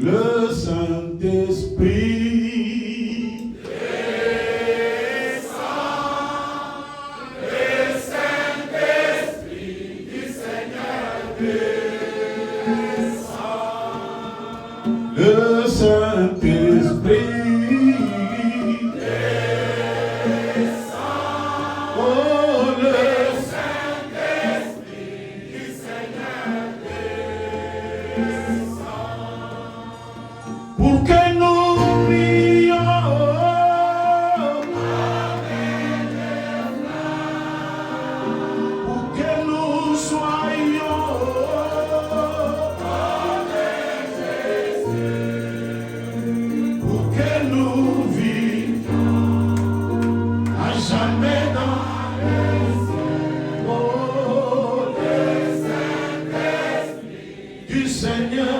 Le Saint-Esprit le Saint-Esprit descend. Oh, le Saint-Esprit du Seigneur descend. Pour que nous prions avec les flammes, pour que nous soyons jamais dans le ciel, oh, le Saint-Esprit du Seigneur.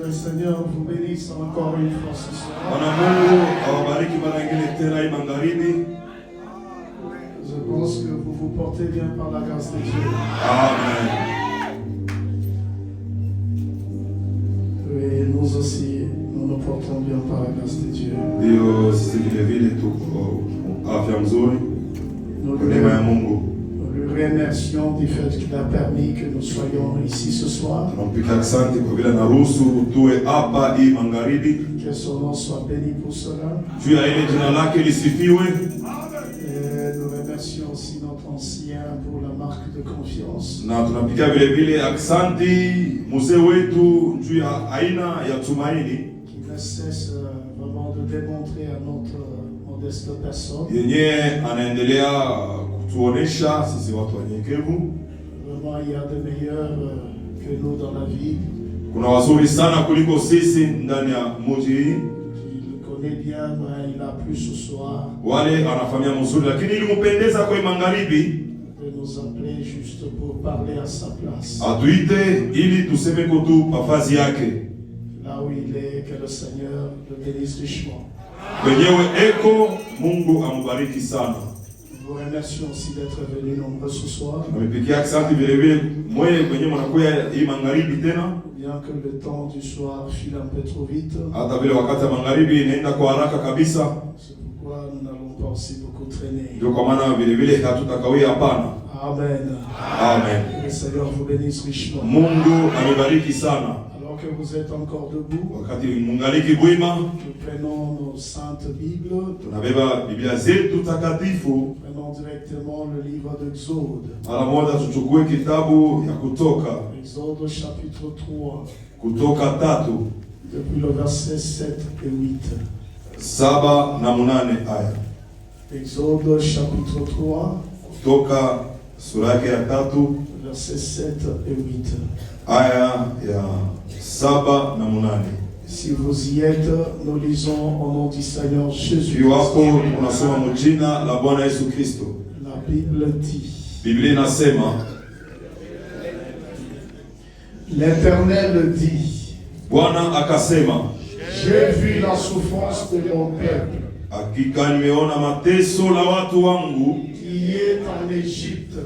Le Seigneur vous bénisse encore une fois ce soir. Je pense que vous vous portez bien par la grâce de Dieu. Amen. Et nous aussi, nous nous portons bien par la grâce de Dieu. Nous lui remercions du fait qu'il a permis que nous soyons ici ce soir. Que son nom soit béni pour cela. Et nous remercions aussi notre ancien pour la marque de confiance. Qui ne cesse vraiment de démontrer à notre modeste personne. Vraiment, il y a de meilleurs que nous dans la vie. Il connaît bien, mais il a plus ce soir de nous appeler juste pour parler à sa place. Là où il est, que le Seigneur le bénisse richement. Nous vous remercions aussi d'être venus nombreux ce soir. Bien que le temps du soir file un peu trop vite. C'est pourquoi nous n'allons pas aussi beaucoup traîner. Amen. Amen. Que le Seigneur vous bénisse richement. Alors que vous êtes encore debout, nous prenons nos saintes Bibles. Prenons directement le livre d'Exode. Exode chapitre 3. Depuis le verset 7 et 8. Exode chapitre 3. Verset 7 et 8. Si vous y êtes, nous lisons au nom du Seigneur Jésus. La Bible dit. L'Éternel dit. J'ai vu la souffrance de mon peuple qui est en Égypte.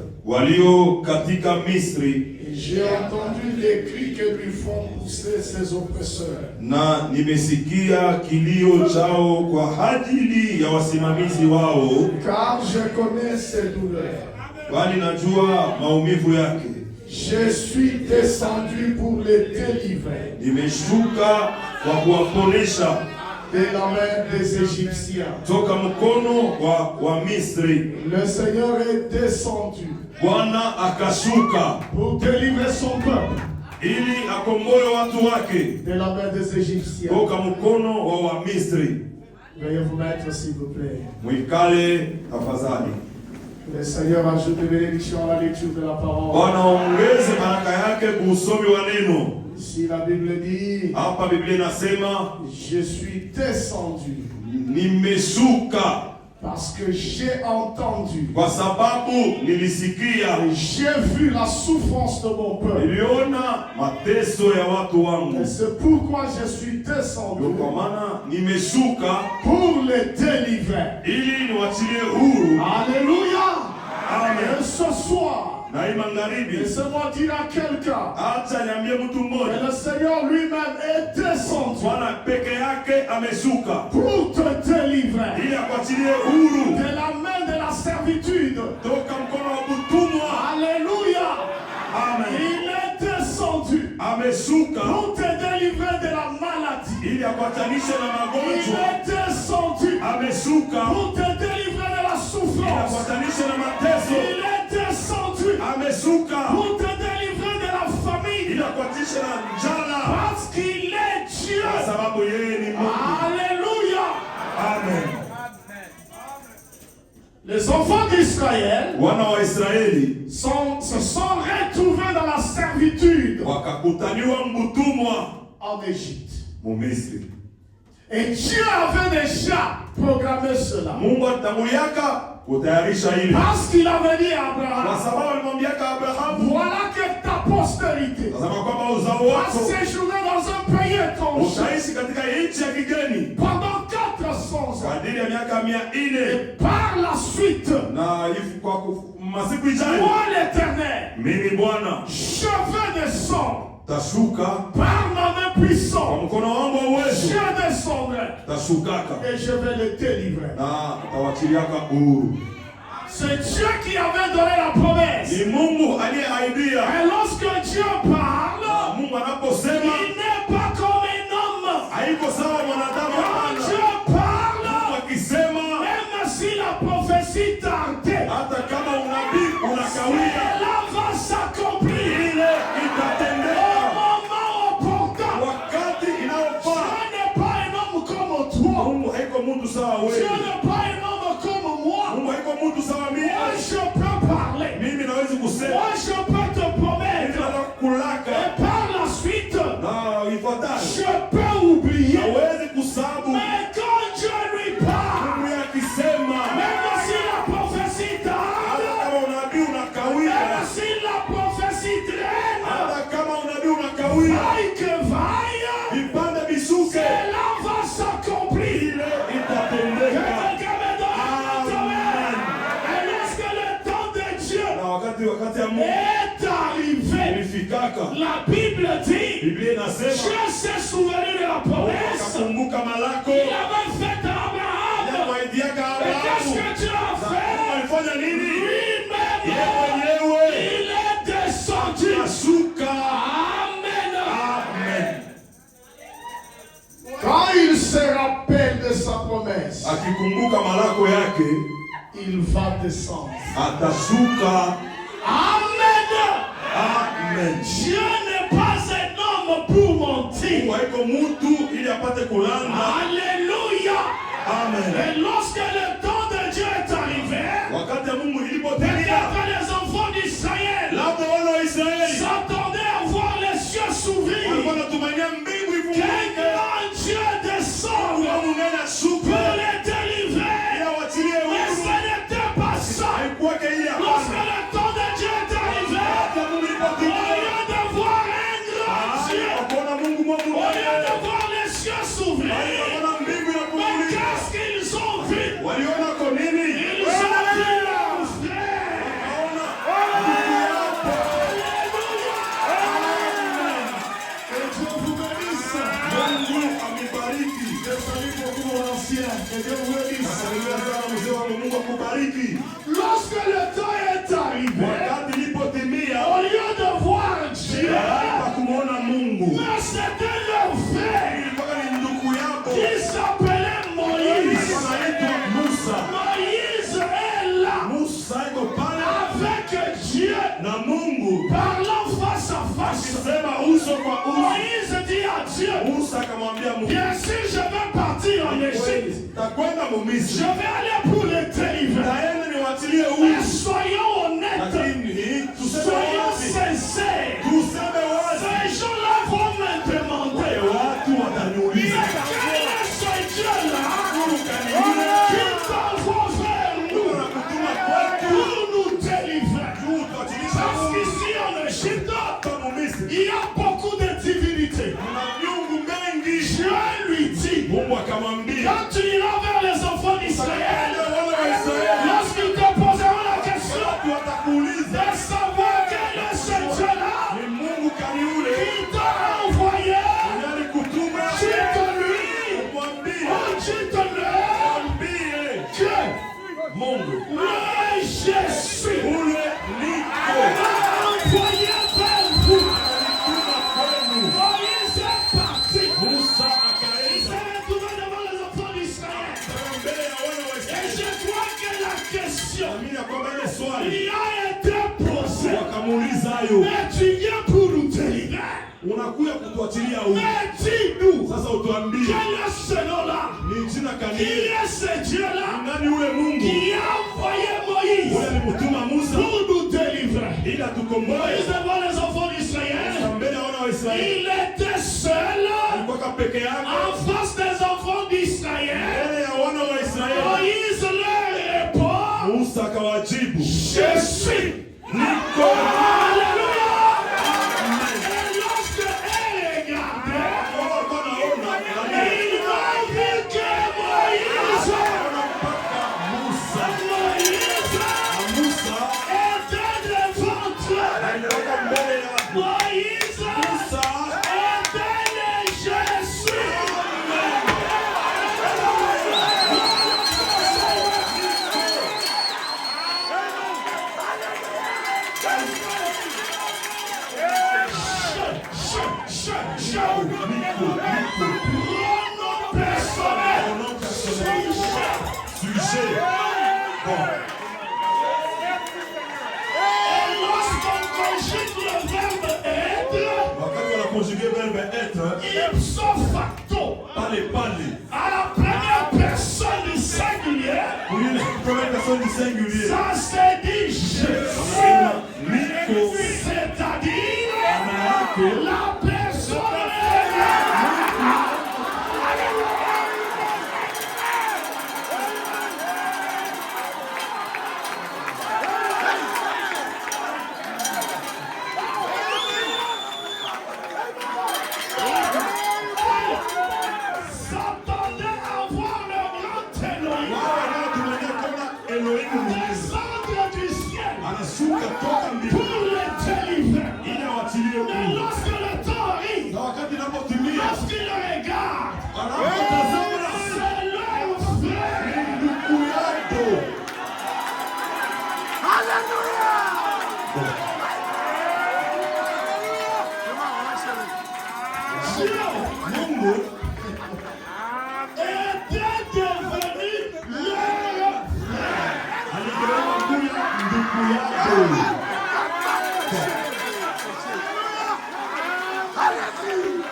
Et j'ai entendu les cris que lui font pousser ses oppresseurs. Car je connais ses douleurs. Je suis descendu pour les délivrer de la main des Égyptiens. Le Seigneur est descendu pour délivrer son peuple de la main des Égyptiens. Veuillez vous mettre s'il vous plaît. Le Seigneur ajoute des bénédictions à la lecture de la parole. Ici la Bible dit, Hapa Biblia inasema je suis descendu nimeshuka parce que j'ai entendu, kwa sababu nilisikia, et j'ai vu la souffrance de mon peuple. niliona mateso ya watu wangu. Et c'est pourquoi je suis Ndio descendu kwa maana nimeshuka pour les délivrer. ili niwachilie huru. Alléluia. Amen. Et ce soir, Na hii magharibi, laissez-moi dire à quelqu'un, acha niambie mtu que mmoja, le Seigneur lui-même est descendu Bwana peke yake ameshuka pour te délivrer ili akuachilie huru de la main de la servitude. toka mkono wa utumwa. Alléluia. Amen. Il est descendu Ameshuka pour te délivrer de la maladie. ili akuachanishe na Il magonjwa. est descendu Ameshuka pour te délivrer de la ili souffrance. akuachanishe na mateso. Il est descendu Ameshuka pour te délivrer de la famine. ili akuachanishe na njala, Parce qu'il est Dieu. kwa sababu yeye ni Mungu. Alléluia. Amen. Les enfants d'Israël Wana wa Israeli se sont retrouvés dans la servitude wakakutaniwa mbutumwa en Égypte. mu Misri. Et Dieu avait déjà programmé cela. Mungu alitanguliaka kutayarisha hili, Parce qu'il avait dit à kwa Abraham, sababu alimwambiaka Abrahamu, voilà que ta postérité tazama kwamba uzao va wako séjourner dans un pays étranger utaishi katika nchi ya kigeni pendant 400 kwa ans. ajili ya miaka 400, Par la suite, na hivi kwa masiku ijayo moi l'Éternel, mimi Bwana je vais descendre tashuka par ma main kwa puissante. mkono wangu wa uwezo, Je descendrai tashukaka et je vais le délivrer. na tawachiliaka huru. C'est Dieu qui avait donné la promesse. Ni Mungu aliyeahidia. Et lorsque Dieu parle, Mungu anaposema il n'est pas comme un homme. haiko sawa mwanadamu. Quand Dieu parle, Mungu akisema, même si la prophétie tardait, hata kama unabii unakawia, cela va s'accomplir ile au itatendeka moment opportun. wakati inaofaa. Dieu n'est pas un homme comme toi. Mungu haiko mtu sawa Dieu wewe. n'est pas un homme comme moi. Mungu haiko mtu sawa Moi, mimi. je peux parler. Mimi nawezi kusema, Moi, je peux te mimi promettre. nataka kulaka Et par la suite, na ifuatayo. je peux oublier. Hawezi kusabu. Mais quand Dieu lui parle, Mungu akisema, même si la prophétie hata tarde, kama unabii unakawia, même si la prophétie traîne, hata kama unabii unakawia, vaille que vaille, vipande visuke, cela va s'accomplir. ile Que itatendeka. quelqu'un me donne un autorité. Et lorsque le temps de Dieu Na wakati ya Mungu est arrivé, ulifikaka, la Bible dit, Biblia inasema Dieu s'est souvenu de la promesse akakumbuka malako qu'il avait faite à Abraham. yamwaidiaka Et qu'est-ce Abrahamu. que Dieu a Na fait? Mungu alifanya nini? Lui-même, Yeye mwenyewe il est descendu. ashuka. Amen. Amen. Quand il se rappelle de sa promesse, Akikumbuka malako yake il va descendre. atashuka. Amen. Amen. Dieu n'est pas un homme pour mentir. Mungu haiko mtu ili apate kulanda. Alléluia. Amen. Et lorsque le temps de Dieu est arrivé, Wakati ya Mungu ilipotimia, peut-être les enfants d'Israël labda wana wa Israeli s'attendaient à voir les cieux s'ouvrir. walikuwa wanatumainia mbingu Qu'un ifunguke, grand Dieu descende kwa Mungu pour ashuke les délivrer. ili awachilie Mais huru. ce n'était pas ça. Haikuwake ile Lorsque hapana. le temps de Dieu est arrivé, Wakati ya Mungu au ilipotimia, lieu de voir un grand Dieu, wakaona Mungu Mungu au lieu de voir les cieux s'ouvrir, wakaona mbingu mais inafunguka. qu'est-ce qu'ils ont vu? Waliona kwa nini? Ils ont vu leur frère. Wakaona ndugu yako. Alléluia. Que Dieu vous bénisse. Mungu amebariki. Je salue beaucoup mon ancien. Que Dieu vous bénisse. Salimia sana mzee wangu, Mungu akubariki. Lorsque le temps est arrivé, Wakati ilipotimia, au lieu de voir Dieu, hawakumwona Mungu. mais c'était leur frère Ilikuwa ni ndugu yako. qui s'appelait Moïse. Anaitwa Musa. Moïse est là Musa iko pale avec Dieu, na Mungu parlant face à face. akisema uso kwa uso. Moïse dit à Dieu, Musa akamwambia Mungu, bien sûr je vais partir en Égypte. takwenda mu Je Misri, vais aller pour les délivrer. taenda niwachilie Mais huru, soyons honnêtes, lakini tuseme soyons wazi, sincères. tuseme wazi, Ces gens-là vont Mungu akamwambia, quand tu iras vers les enfants d'Israël, wana wa Israeli lorsqu'ils te poseront la question watakuuliza de savoir quel est ce Dieu-là ni Mungu gani yule qui t'a envoyé, alikutuma, cite-lui mwambie, ou cite-le mwambie que Mungu le Jésus ule niko m'a envoyé vers vous. alituma kwenu. Moïse est parti. Musa Il akaenda s'est retrouvé devant les enfants d'Israël. mbele ya wana wa Et Israeli. je crois que la question Amini ya kwamba ile swali lui a été posée. wakamuuliza hayo, Mais tu viens pour nous délivrer. unakuja kutuachilia huko. Mais dis-nous, Sasa utuambie quel est ce nom-là? ni jina Qui kanili est ce Dieu-là nani ule Mungu qui a envoyé Moïse ule alimtuma Musa pour nous délivrer? ili atukomboe. Moïse devant les enfants d'Israël, Mbele ya wana wa Israeli il était seul alikuwa peke yake en face des enfants d'Israël. mbele ya wana wa Israeli. Moïse leur répond, Musa akawajibu, je suis. niko. Alléluia. Et lorsque elle regardait, il a vu que Moïse était devant eux. Moïse était le Jésus. Pronom personnel. Sujet. Bon. Et lorsqu'on conjugue le verbe être, Wakati wanakonjuge verbe être ipso facto, pale à la première personne du singulier, ile première personne du singulier ça se dit je. niko C'est-à-dire manake la personne s'attendait à voir le grand Elohim wanaotumania kona Elohimu Mwenyezi descendre du ciel anashuka toka pour mbinguni les délivrer. ili awachilie Mais huru. lorsque le temps arrive, Na wakati inapotimia lorsqu'il regarde, anapotazama c'est leur frère. ndugu yako. Dieu Mungu était devenu leur frère. aligeuka kuwa ndugu yako.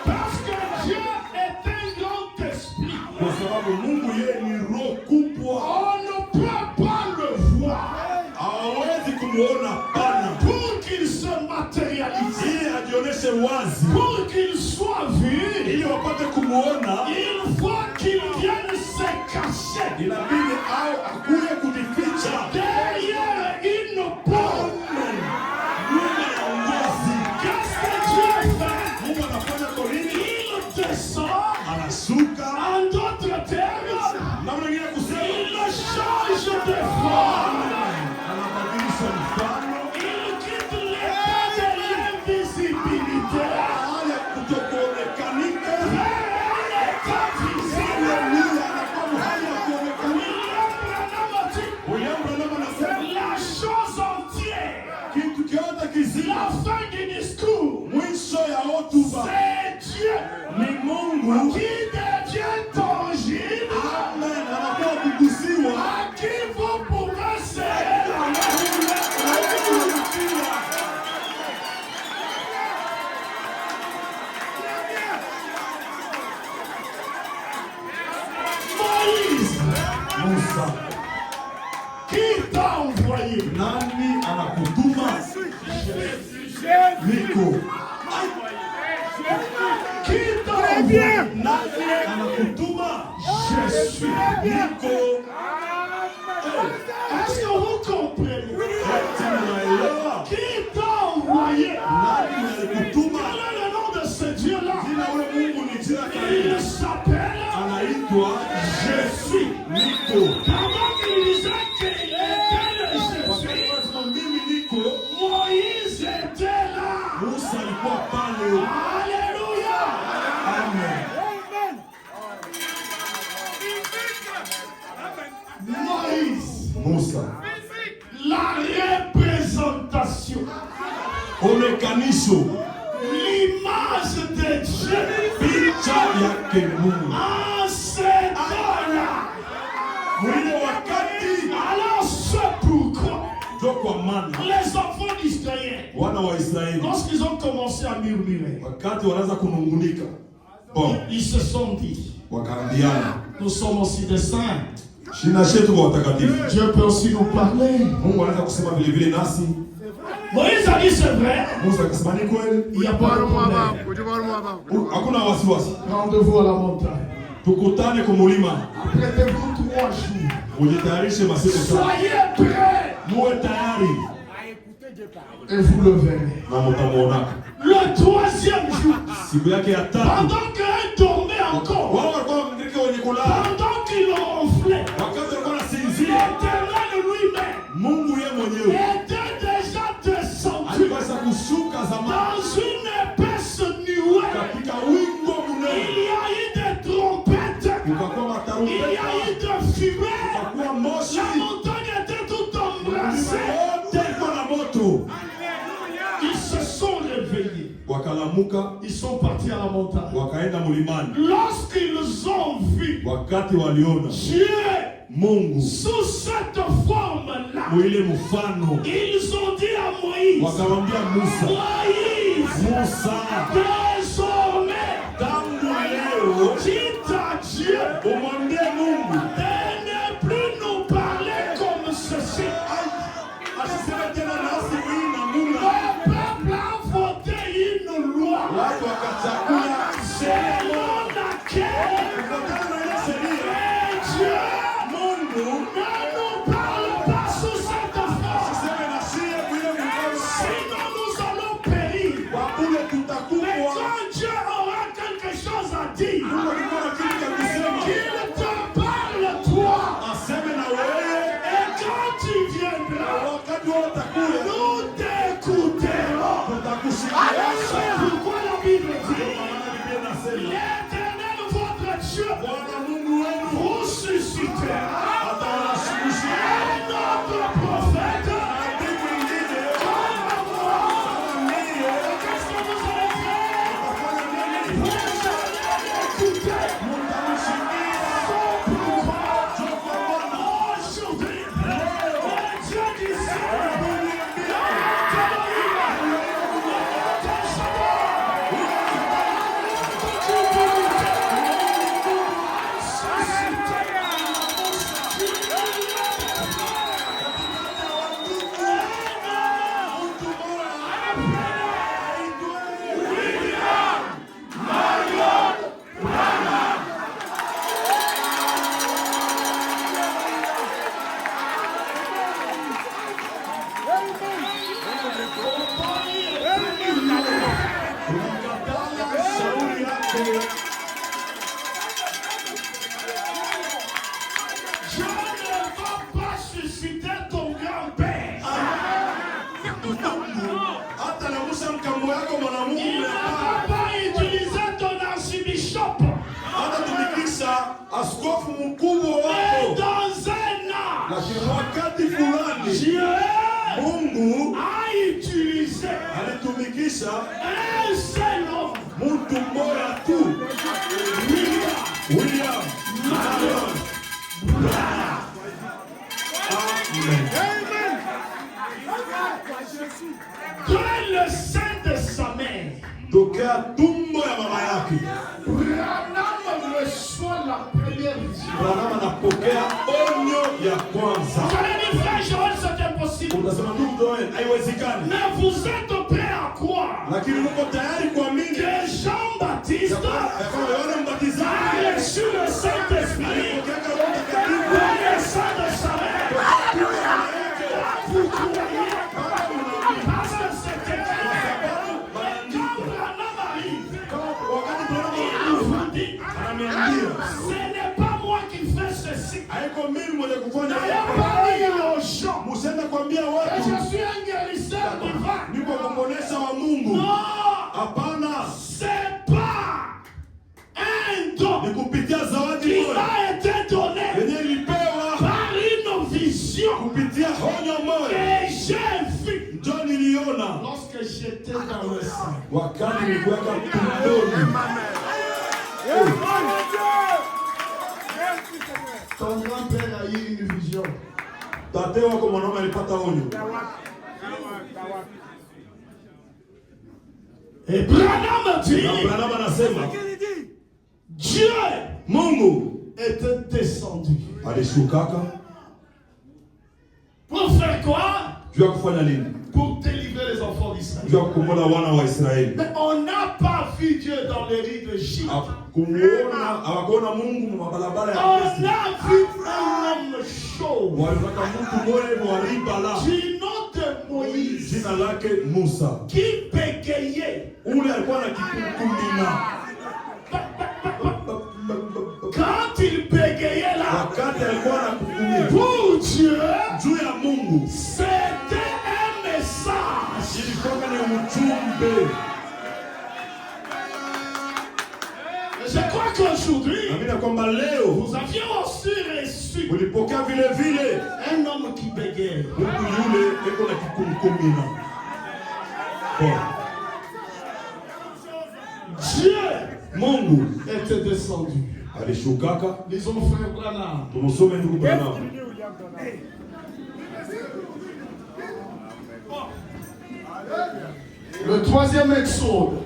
Parce que Dieu est un grand esprit. Kwa sababu Mungu yeye ni roho kubwa, On ne peut pas le voir hawawezi kumuona pana, pour qu'il se matérialise, ili ajionyeshe wazi, pour qu'il soit vu. ili wapate kumuona. Il faut qu'il vienne se cacher Inabidi au akuye kujificha derrière une porte. nyuma ya ngozi. Qu'est-ce que Dieu fait? Mungu anafanya kwa nini? Il descend. Anashuka. En d'autres termes, Namna nyingine kusema il change de forme. anabadilisha mfano, Il quitte l'état de l'invisibilité hali ya kutokuonekanika, vers un état visible. ile nia anakuwa hali ya kuonekanika. William Branham a dit, William Branham anasema la chose entière, kitu kyote kizima, la fin du discours, mwisho ya hotuba c'est Dieu ni Mungu. qui devient tangible, Amen. Anakuwa kugusiwa. à qui vous pouvez serrer la main. Moïse, Musa, qui t'a envoyé? nani anakutuma? Niko. Qui t'a envoyé? Nani anakutuma? Je suis. Niko. Est-ce que vous comprenez? Eti mnaelewa? Qui t'a envoyé? Nani alikutuma? Quel est le nom de ce Dieu-là? Jina ule Mungu ni jina gani? Il s'appelle Anaitwa anaitwa Je suis. Niko. Pendant qu'il disait qu'il était le Je Wakati suis, anasema mimi niko, Moïse était là. Musa alikuwa pale. Alléluia. Amen. Moïse, Musa. la représentation, Onekanisho. l'image de Dieu Picha yake Mungu. en ce temps-là. Mwile wakati Alors c'est pourquoi ndio kwa maana les enfants d'Israël, wana wa Israeli lorsqu'ils ont commencé à murmurer, wakati wanaanza kunungunika, bon, ils se sont dit, wakaambiana nous sommes aussi des saints. shina shetu kwa watakatifu. Dieu peut aussi nous parler. Mungu anaweza kusema vile vile nasi. Moïse a dit c'est vrai, Musa akasema ni kweli, il n'y a pas de problème. hakuna wasiwasi, Rendez-vous à la montagne. tukutane kwa mulima, Prêtez-vous 3 jours. ujitayarishe masiku sana, Soyez prêts muwe tayari et vous le verrez. na mtamuona. Le 3e jour, Siku yake ya tatu pendant qu'un dormait encore, wao walikuwa wamekirika wenye kulala, pendant qu'il ronflait, wakati walikuwa wanasinzia, l'Éternel lui-même Mungu yeye mwenyewe était déjà descendu alipasa kushuka zamani dans une épaisse nuée. katika wingo Il mnene, y a eu des trompettes, kukakuwa il y a matarumbeta, eu de fumée. kukakuwa moshi, La montagne était toute embrassée. yote iko na moto. Ils se sont réveillés. Wakalamuka, Ils sont partis à la montagne. wakaenda mlimani. Lorsqu'ils ont vu Wakati waliona Dieu Mungu sous cette forme-là, mwile mfano, ils ont dit à Moïse, wakamwambia Musa, Moïse, Musa, désormais, tangu leo dis à Dieu umwambie Mungu de ne plus nous parler comme ceci. asiseme tena nasi hii na Mungu. Le peuple a voté une loi Watu wakachagua selon laquelle kutokana na ile sheria Dieu Mungu ne nous parle pas sous cette forme. asiseme na sie mwile mfano, Sinon nous allons périr. kwa kule Mais tutakufa. quand Dieu aura quelque chose à dire, Mungu alikuwa na kitu cha kusema, qu'il te parle toi. aseme na wewe, Et quand tu viendras, wakati wewe utakuja nous t'écouterons. tutakusikia. C'est pourquoi la Bible dit, Maana Biblia inasema l'Éternel votre Dieu Bwana Mungu wenu vous suscitera atawashughulikia un autre prophète nabii mwingine comme moi. kama mie. Qu'est-ce que vous allez faire? Atafanya nini? Vous allez l'écouter. Mtamsikia. C'est pourquoi Njoo kwa Bwana. aujourd'hui, le Dieu d'Israël, Tunakataa shauri yake. je ne vais pas susciter ton grand-père. Hata namusha mkambo yako Il mwanamume ne va pas utiliser ton archibishop. hata tumikisha askofu mkubwa Mais wako, dans un an, lakini wakati fulani Dieu Mungu a utilisé alitumikisha un seul homme, mtu mmoja tu, William Marion Branham. Amen. dans le sein de sa mère. Tokea tumbo ya mama yake Branham reçoit la première vision. Branham anapokea onyo ya kwanza. Vous allez dire, frère Joël, c'est impossible. Unasema ndugu Joel, haiwezekani, Mais vous êtes prêts à croire lakini uko tayari kuamini que Jean-Baptiste ya kwamba Yohana a Mbatizaji reçu le Saint-Esprit alipokea Roho Mtakatifu par le sang de sa mère. Vous croyez parce que c'était vrai. Mais quand Branham arrive, wakati Branham il vous dit, ananiambia ce n'est pas haiko mimi mwenye kufanya hivyo. Msiende kuambia watu je suis un guérisseur divin. Niko mkombonesha wa Mungu. Non. Hapana. C'est pas un don. Ni kupitia zawadi qui m'a été donné yenye ilipewa par une vision kupitia honyo moja que j'ai vu. Ndio niliona Lorsque j'étais dans le sang. wakati nilikuwa tumboni. Ton grand-père a eu une vision. Tate wako mwanaume alipata honyo. Et Branham dit, Branham anasema Dieu Mungu était descendu. Alishukaka. Pour faire quoi? Juu ya kufanya nini? Pour délivrer les enfants d'Israël. Juu ya kukombola wana wa Israeli. Mais on n'a pas vu Dieu dans les rues de Chine. Hawakuona Mungu mabalabala ya On a vu un homme chaud. Walitaka mtu mmoja walibala. Du nom de Moïse. Jina lake Musa. Qui bégayait. Ule alikuwa na kikukumina. Quand il bégayait là, wakati alikuwa anakukumia pour Dieu, juu ya Mungu, c'était un message. ilikuwa ni ujumbe. Je crois qu'aujourd'hui, Amina kwamba leo vous aviez aussi reçu ulipokea vile vile un homme qui bégayait. mtu yule eko na kikukumina. Dieu Mungu était descendu. alishukaka. Lisons frère Branham. Tumusome ndugu Branham. Le troisième exode.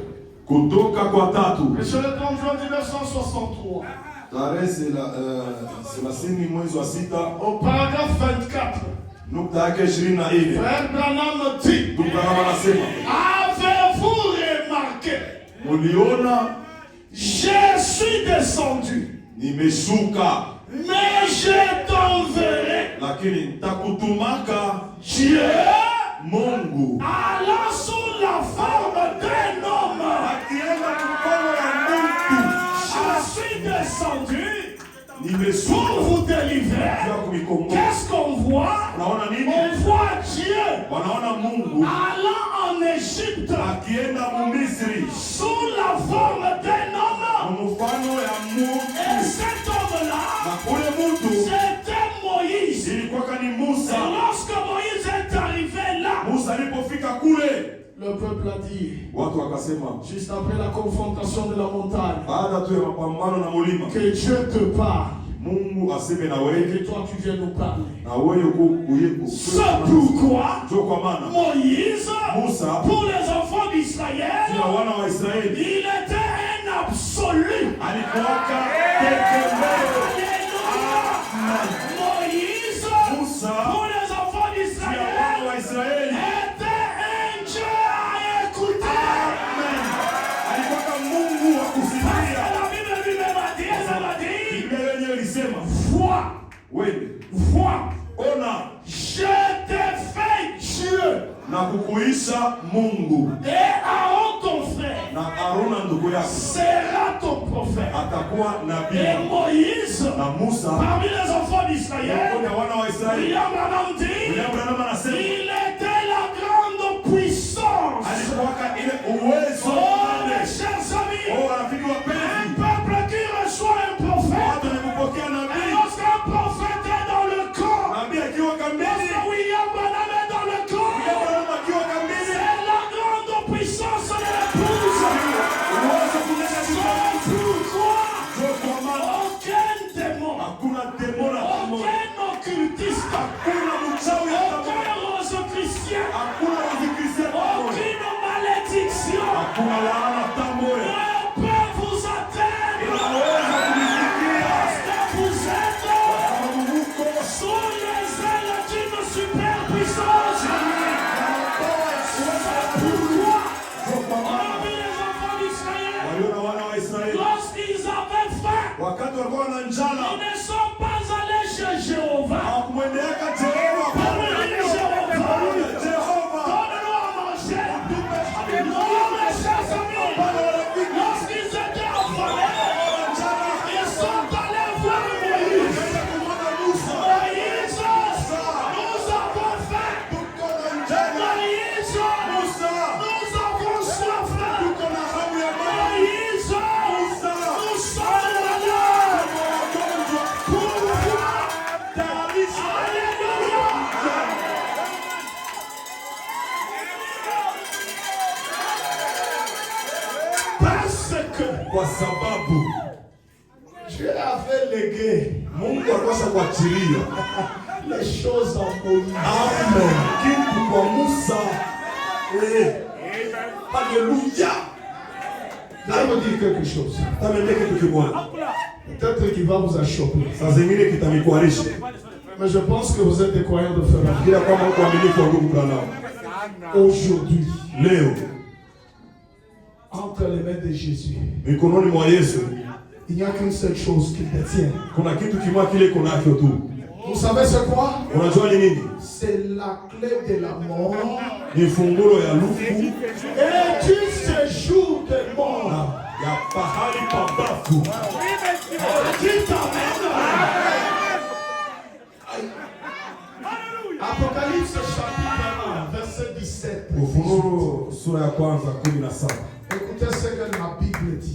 Kutoka kwa tatu. Et sur le 30 juin 1963. Tarehe 30 mwezi wa sita. Au paragraphe 24. Nukta yake 24. Frère Branham dit. Ndugu Branham anasema. Avez-vous remarqué? Muliona je suis descendu. Nimeshuka. Mais je t'enverrai. Lakini nitakutumaka. Dieu Mungu allant sous la forme d'un homme. Akienda mkono wa mtu. Je suis descendu Nimeshuka pour vous délivrer. Qu'est-ce qu'on voit? Unaona nini? On voit Dieu wanaona Mungu allant en Égypte akienda Misri sous la forme d'un homme. mfano ya Mungu. Et cet homme-là, Na ule mtu c'était Moïse. ilikuwa ni Et Musa. lorsque Moïse est arrivé là, Musa alipofika kule, le peuple a dit, watu wakasema, juste après la confrontation de la montagne, baada tu ya mapambano na mulima, que Dieu te parle. Mungu aseme na Et wewe que toi tu viens nous parler. na wewe uko C'est pourquoi kwa maana Moïse, Musa pour les enfants d'Israël, na wana wa Israeli il était un absolu. alikuwaka tegemeo. Alléluia. Moïse, Musa pour les enfants na wana wa d'Israël, Israeli était un Dieu à écouter. alikuwaka Mungu wa Parce que kusikia. la Bible lui-même a dit, elle m'a dit, Biblia yenyewe ilisema, vois, wewe vois, ona je t'ai fait Dieu. na kukuisha Mungu, Et Aaron ton frère na Aruna ndugu yako sera ton prophète. atakuwa Et nabii. Moïse, Na Musa parmi les enfants d'Israël, miongoni mwa wana wa Israeli, William Branham dit, William Branham anasema il était la grande puissance. alikuwaka ile uwezo. Oh mes chers amis, Oh, rafiki un wapenzi, peuple qui reçoit un prophète, watu ni kupokea et nabii. lorsqu'un prophète est dans le corps, Nabii akiwa kambini, lorsque William Branham est dans le William corps, Branham akiwa kambini, c'est la grande puissance de l'épouse. uwezo kunena C'est pourquoi ndio kwa maana aucun démon, hakuna demona pamoja, aucun occultiste, hakuna mchawi hata aucun mmoja, rose chrétien, hakuna uzikristo pamoja, aucune malédiction hakuna laana hata moja ne peut vous atteindre. inaweza kunisikia, Parce que vous êtes sababu muko sous les ailes d'une super puissance. C'est pourquoi ndio kwa on maana a vu les enfants d'Israël, waliona wana wa Israeli lorsqu'ils avaient faim, wakati walikuwa na njala, ils ne sont pas allés chez Jéhovah. hawakumwendeaka Jehova anapaswa kuachilia. Les choses en Moïse. Amen. Kitu kwa Musa. Alléluia. Je vais vous dire quelque chose. Peut-être qu'il va vous achoper. Mais je pense que vous êtes des croyants de fer. Aujourd'hui, entre les mains de Jésus, il n'y a qu'une seule chose qu'il détient. Vous savez c'est quoi? C'est la clé de la mort et du séjour des morts. Dites amen. Apocalypse chapitre 1, verset 17. Écoutez ce que la Bible dit.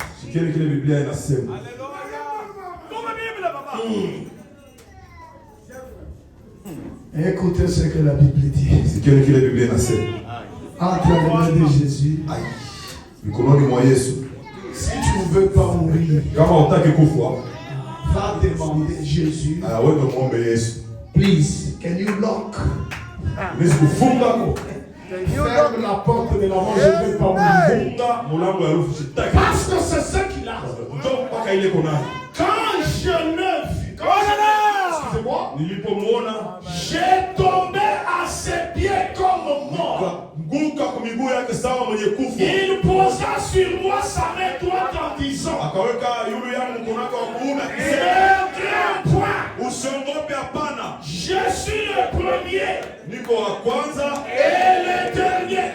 Écoutez ce que la Bible dit. Entre les mains de Jésus. Si tu ne veux pas mourir, va demander Jésus. Please, can you lock? Ferme la porte de la mort, je ne veux pas mourir. Parce que c'est ce qu'il a. Quand je ne vis, excusez-moi, j'ai tombé à ses pieds comme mort. Il posa sur moi sa main droite en disant, je suis le premier et le dernier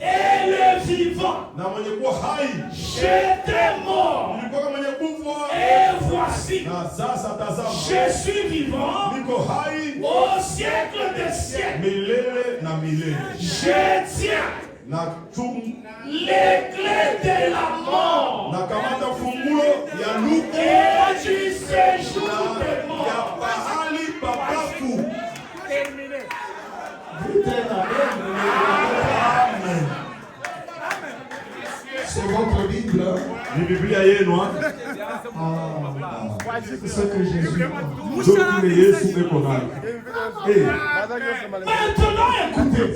et le vivant. J'étais mort et voici je suis vivant au siècle des siècles. Je tiens les clés de la mort et du séjour des morts. C'est votre Bible. C'est ce que Jésus a. Maintenant, écoutez.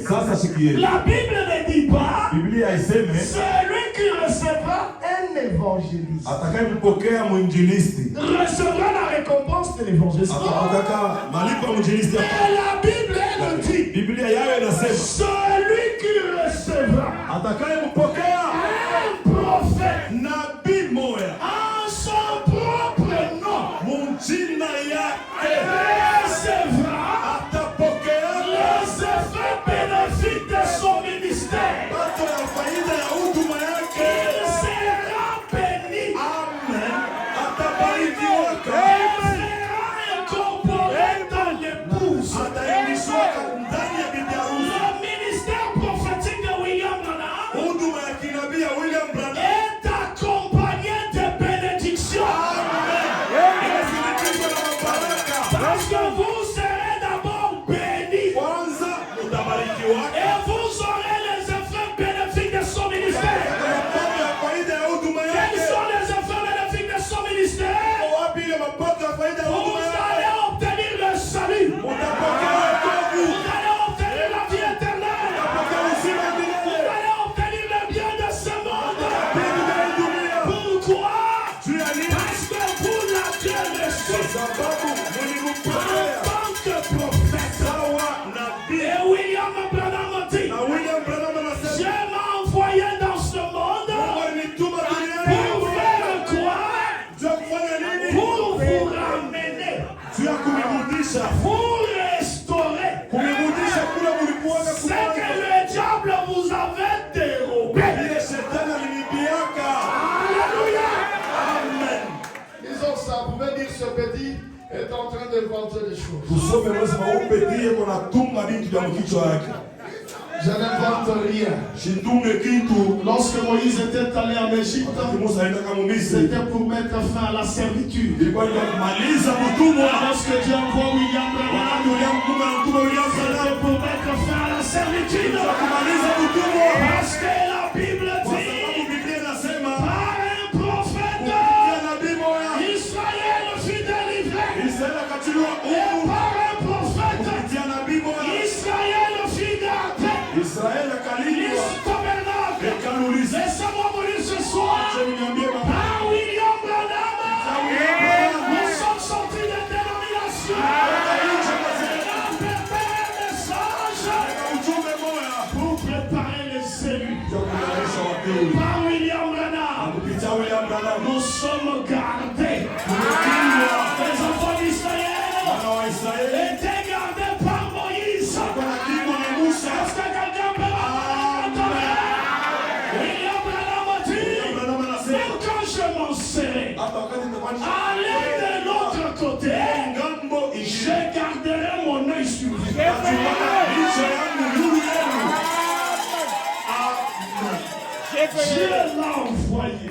La Bible ne dit pas celui qui recevra un évangéliste recevra la récompense de l'évangéliste. Mais la Bible elle dit celui qui recevra un prophète en son propre nom recevra les effets bénéfiques de son ministère. Il sera béni. Il sera incorporé dans l'épouse. Le ministère prophétique de William Branham est accompagné de bénédictions. Parce que vous serez d'abord bénis. Et vous aurez les effets bénéfiques de son ministère. Quels sont les effets bénéfiques de son ministère? Vous allez obtenir le salut. Vous allez obtenir la vie éternelle. Vous allez obtenir le bien de ce monde. Pourquoi? Parce que vous l'avez reçu en tant que prophète. Et William Branham dit, je m'ai envoyé dans ce monde pour faire quoi? Pour vous ramener, pour restaurer ce que le diable vous avait dérobé. Alléluia. Amen. Disons ça, vous pouvez dire ce petit est en train de vanter les choses. Je n'invente rien. Lorsque Moïse était allé en Égypte, c'était pour mettre fin à la servitude. Lorsque Dieu envoie William Branham, c'était pour mettre fin à la servitude. Parce que la Bible dit, par un prophète, Israël fut délivré. nation. Préparer un message pour préparer les élus. Par William Branham, nous sommes gardés. Les enfants d'Israël étaient gardés par Moïse. Est-ce que quelqu'un peut m'entendre? William Branham dit, même quand je m'en serai, allez de l'autre côté, je garderai mon œil sur vous. Dieu l'a envoyé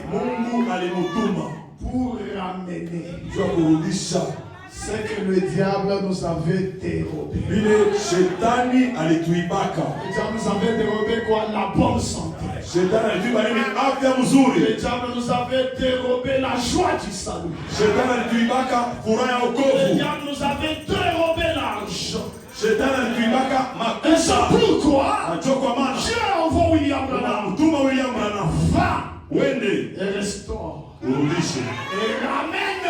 pour ramener ce que le diable nous avait dérobé. Le diable nous avait dérobé quoi? La bonne santé. Le diable nous avait dérobé la joie du salut. Le diable nous avait dérobé l'argent. Et c'est pourquoi Dieu envoie William Branham. Va et restaure. Et ramène.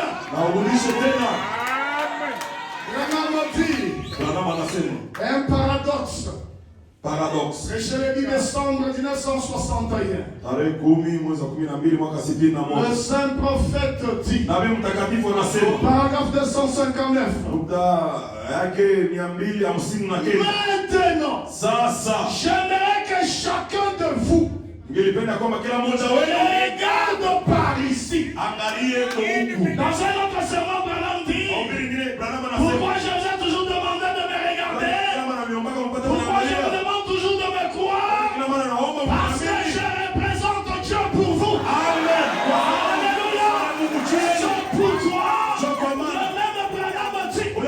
Branham dit un paradoxe. Et je l'ai dit décembre 1961. Le saint prophète dit, paragraphe 259. Maintenant, j'aimerais que chacun de vous regarde par ici. Dans un autre sermon, Branham dit, pourquoi je vous ai toujours demandé de me regarder? Pourquoi je vous demande toujours de me croire? Parce que je représente Dieu pour vous. Amen. Alléluia. C'est pourquoi le même Branham dit, pour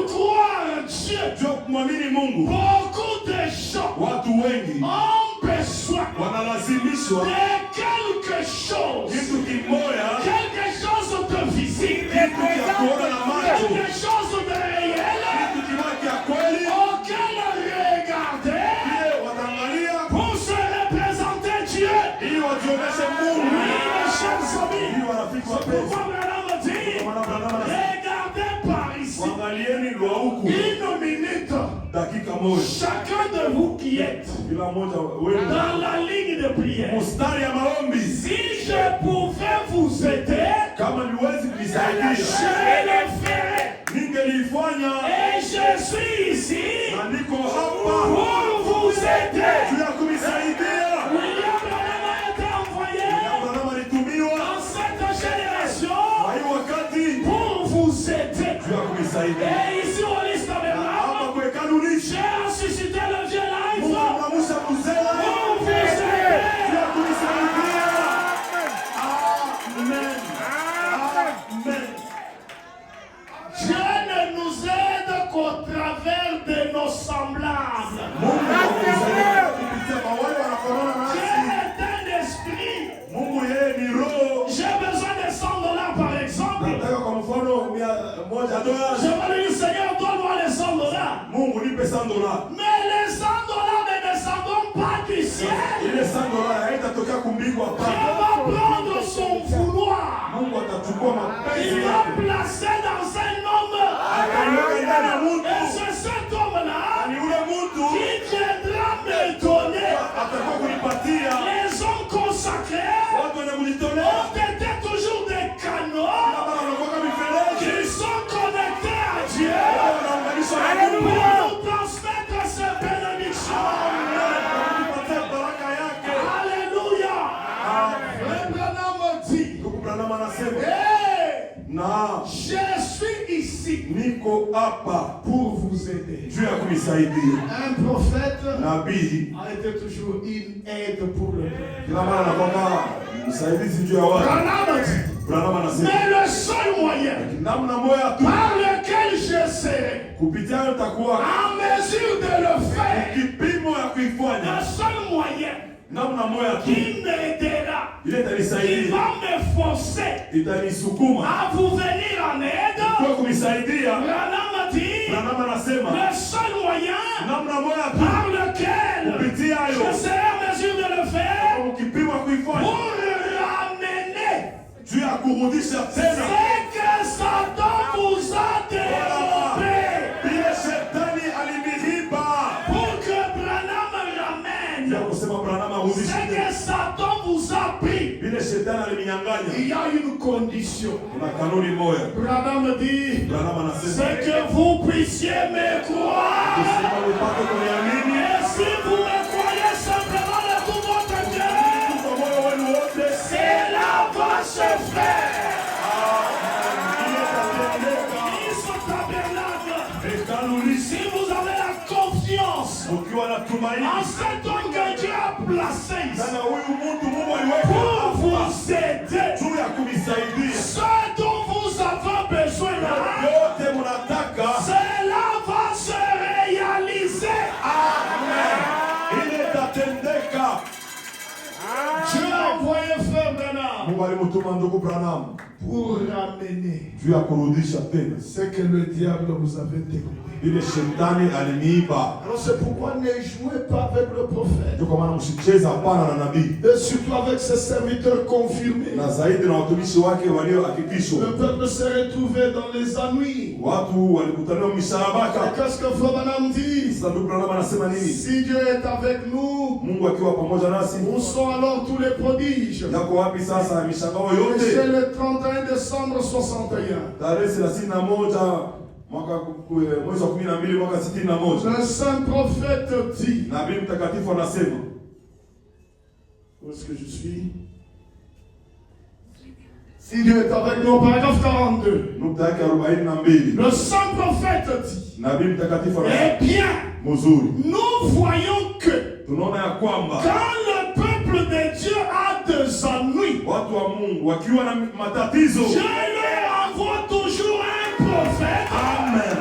croire Dieu, beaucoup de gens ont besoin de quelque chose. Quelque chose de physique. Quelque chose de réel. Auquel regarder pour se représenter Dieu. Oui, mes chers amis, c'est pourquoi Branham dit, regardez par ici une minute. Chacun de vous qui êtes dans la ligne de prière, si je pouvais vous aider, je le ferais. Et je suis ici pour vous aider. William Branham a été envoyé dans cette génération pour vous aider. Et ici au liste de j'ai ressuscité le vieux life pour vous aider. Dieu ne nous aide qu'au travers de nos semblables. Dieu est un esprit. J'ai besoin de $100 par exemple. Je vais lui dire, Seigneur, donne-moi les $100. Mais les $100 ne descendront pas du ciel. Dieu va prendre son vouloir. Il va placer dans un homme. Et c'est cet homme-là qui viendra me donner. Les hommes consacrés ont été toujours des canaux qui sont connectés à Dieu pour nous transmettre ses bénédictions. Alléluia. Branham dit, je suis ici pour vous aider. Un prophète a été toujours une aide pour le peuple. Mais le seul moyen par lequel je serai en mesure de le faire, le seul moyen qui m'aidera, qui va me forcer à vous venir en aide, Branham dit, le seul moyen par lequel je serai en mesure de le faire pour ramener ce que Satan vous a Il y a une condition. Branham dit, c'est que vous puissiez me croire. Et si vous me croyez simplement de tout votre cœur, cela va se faire. Si vous avez la confiance en cet homme que Dieu a placé ici pour vous aider, ce dont vous avez besoin là, cela va se réaliser. Amen. Dieu a envoyé Frère Branham pour ramener ce que le diable vous avait découvert. Alors c'est pourquoi ne jouez pas avec le prophète. Et surtout avec ses serviteurs confirmés. Le peuple s'est retrouvé dans les ennuis. Qu'est-ce que Frère Branham dit? Si Dieu est avec nous, où sont alors tous les prodiges? Et c'est le 31 décembre 61. Le saint prophète dit, où est-ce que je suis? Si Dieu est avec nous, paragraphe 42. Le saint prophète dit, eh bien, nous voyons que quand le peuple de Dieu a des ennuis, Dieu leur envoie toujours un prophète. Amen.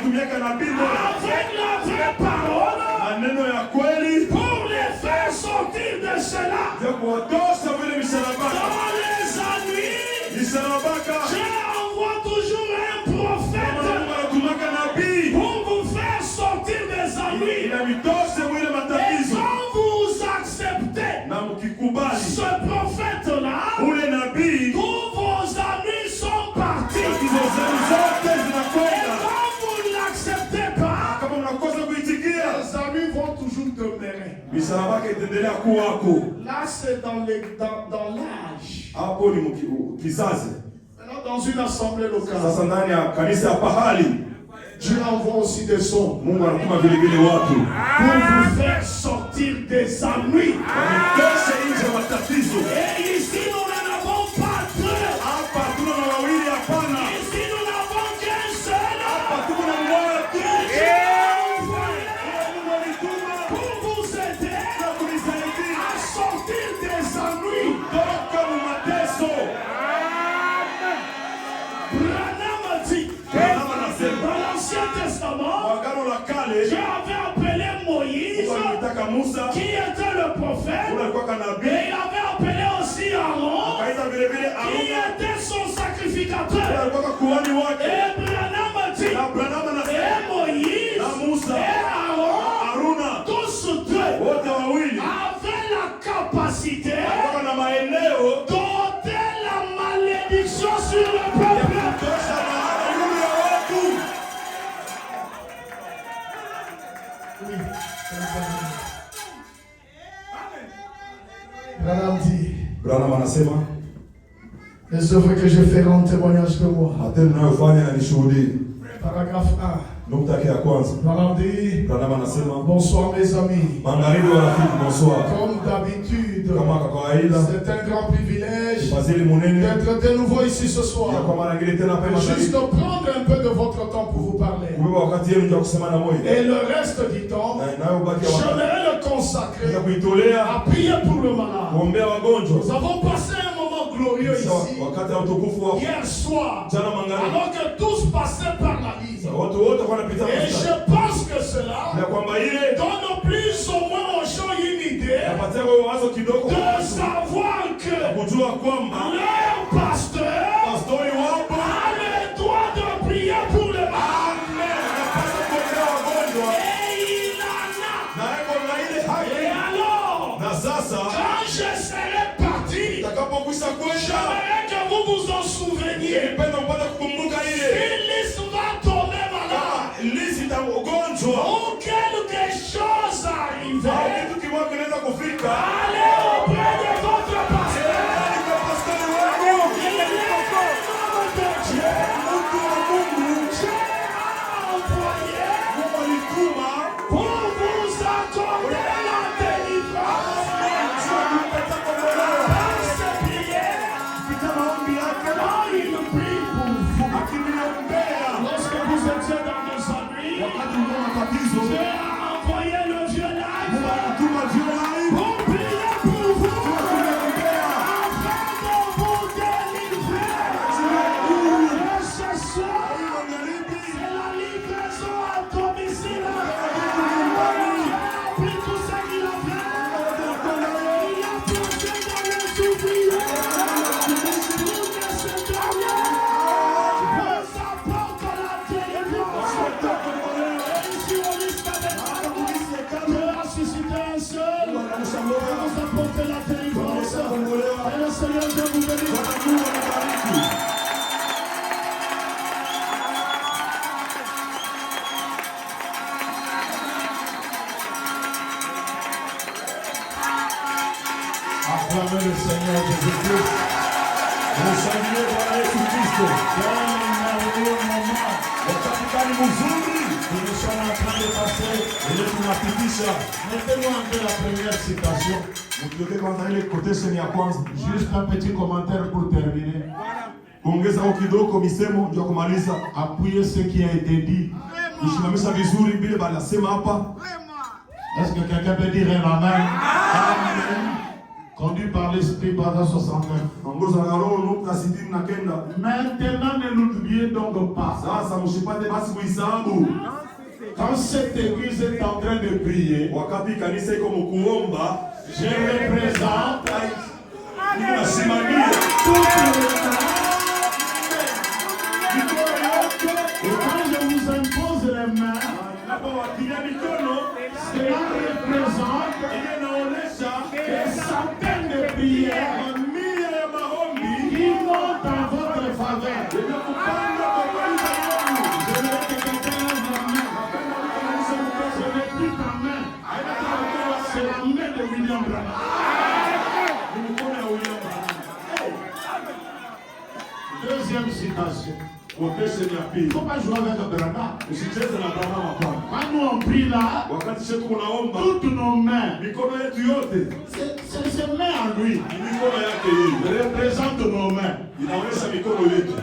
Avec la vraie parole pour les faire sortir de cela. Dans les ennuis, Dieu envoie toujours un prophète pour vous faire sortir des ennuis. Et quand vous acceptez ce prophète-là, tous vos ennuis sont partis. Et quand vous ne l'acceptez pas, les ennuis vont toujours demeurer. Là, c'est dans l'âge. Maintenant, dans une assemblée locale, Dieu envoie aussi des sons pour vous faire sortir des ennuis. Et ici, nous n'en avons pas deux. Ici, nous n'avons qu'un seul. Pour vous aider à sortir des ennuis. Branham dit, dans l'Ancien Testament, Dieu avait appelé Moïse, qui était le prophète, et il avait appelé aussi Aaron, qui était son sacrificateur. Et Branham dit, et Moïse et Aaron, tous deux avaient la capacité d'ôter la malédiction sur le peuple. Branham dit, les œuvres que je fais rendent témoignage de moi. Paragraphe 1. Branham dit, bonsoir mes amis. Comme d'habitude, c'est un grand privilège d'être de nouveau ici ce soir. Juste prendre un peu de votre temps pour vous parler. Et le reste du temps, j'aimerais le consacrer à prier pour le malade. Nous avons passé un moment glorieux ici hier soir, alors que tous passaient par la vie. Et je pense que cela donne plus ou moins aux gens une idée de savoir que leur pasteur a le droit de prier pour le malade. Et il en a. Et alors, quand je serai parti, j'aimerais que vous vous en souveniez. Une liste va tomber malade. Ou quelque chose arrive. Allez auprès de votre pasteur. Acclamez le Seigneur Jésus-Christ. Vous saluez Bwana Yesu Kristo. Quel merveilleux moment. Katika ni mzuri. Nous sommes en train de passer. Ile tunapitisha. Mettez-moi un peu la première citation. Mtuweke kwanza ile quotation ya kwanza. Juste un petit commentaire pour terminer. Kuongeza kidogo misemo ndio kumaliza. Appuyez ce qui a été dit. Kushimamisha vizuri vile banasema hapa. Est-ce que quelqu'un peut dire un amen? Amen. Conduit par l'Esprit, Bada 69. Ongoza na roho nukta 69. Maintenant, ne l'oubliez donc pas. Sasa msipate basi kuisahabu. Quand cette église est en train de prier, Wakati kanisa iko mkuomba, je représente ninasimamia toutes les mains. Et quand je vous impose les mains, napowatia mikono, cela représente ile inaonesha des centaines de prières mamia ya maombi qui montent en votre faveur. yenye kupanda kwa maisha yenu. Je veux que quelqu'un lève la main. Ce n'est plus ta main. C'est la main de William Branham. Ni mkono ya William Branham. Deuxième citation. Quotation ya Il ne pili. faut pas jouer avec Branham. Usicheze na Branham hapana. Quand nous on prie là, Wakati sisi tunaomba, toutes nos mains, mikono yetu yote c'est mains à lui, ni mikono yake yeye. représentent nos mains. Inaonyesha mikono yetu.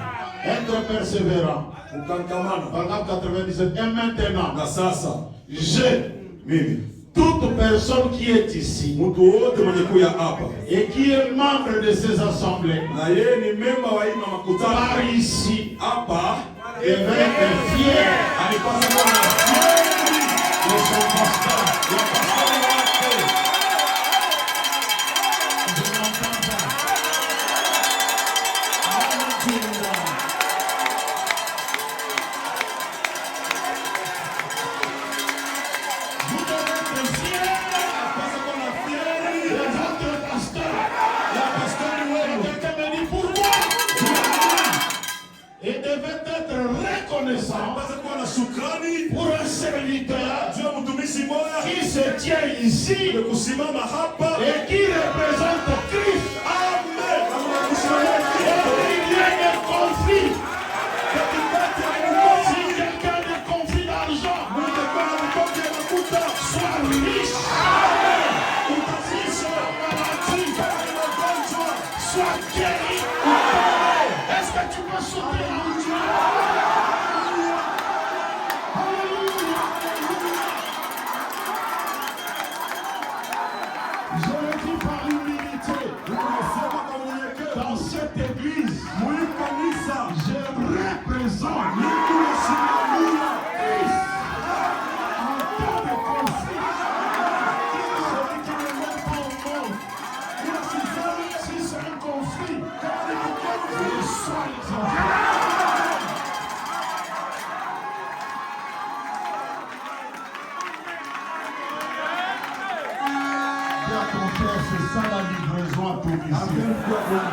Être persévérant. Ukankamana. Paragraphe 97. Et maintenant, Na sasa je, mimi toute personne qui est ici mtu wote mwenye kuya hapa et qui est membre de ces assemblées, na yeye ni memba wa hii makutano par ici, hapa, devrait être fier alipaswa kuwa na fieri de son pasteur. ya pastori wake. Je n'entends pas. Vous devez être fier Alipaswa kuwa na fieri de votre pasteur. ya pastori wenu. Quelqu'un me dit pourquoi? Et devait être reconnaissant Alipaswa kuwa na shukrani pour un serviteur juu ya mtumishi moya qui se tient ici ni kusimama hapa. et qui représente Christ. Amen. Kama kusimamia Et Kristo il y a des conflits. katikati ya uongozi. Si quelqu'un a des conflits d'argent, Utakuwa na mikopo ya makuta. soit riche, Utasisha. maladie, Kama ni magonjwa. soit guéri. Est-ce que tu peux sauter en Dieu? Alléluia. Je le dis par humilité. Unasema kwa unyenyekevu. Dans cette église, Mwili kanisa. je représente Mungu nasimamia. Christ en temps de conflit. Celui qui ne met pas au monde. Si c'est un conflit, il soit l'exemple. Dis à ton père, c'est ça la livraison à domicile.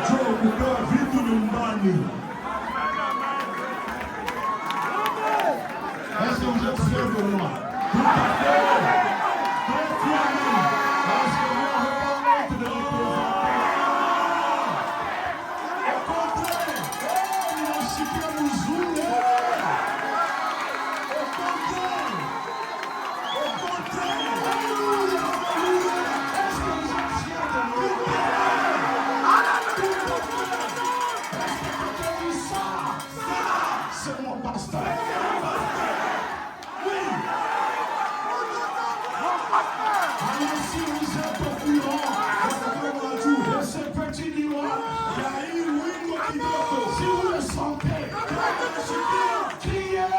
Njoo kupewa vitu nyumbani. Est-ce que vous êtes fiers de moi? Tout à fait. Très fiers même. Parce que moi, je n'ai pas honte de représenter. Au contraire, il a cité Mouzoune. Au contraire. Au contraire. Alléluia. Est-ce que vous êtes fiers de moi? Tout à fait. Est-ce que quelqu'un dit ça? C'est mon pasteur. Alors si vous êtes au courant de ce petit nuage, Ya hii wingo kidogo. si vous le sentez, criez.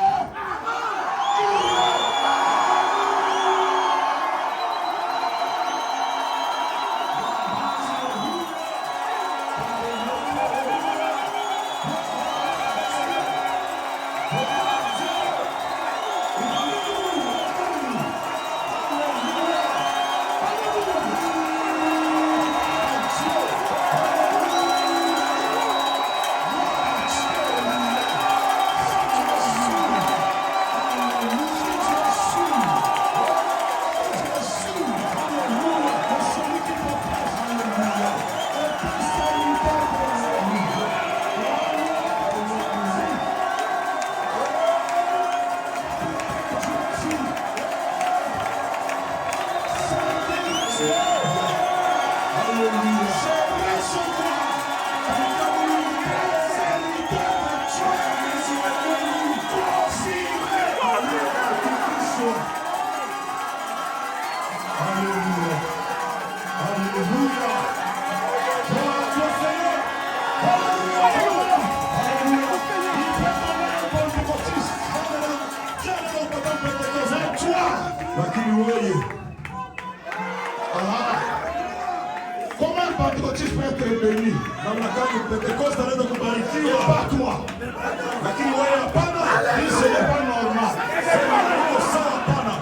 Dieu wewe. Comment un pentecôtiste peut être béni? Namna gani Pentecoste anaweza kubarikiwa? Pas toi. Lakini wewe hapana. Ce n'est pas normal. Sema ndio sawa hapana.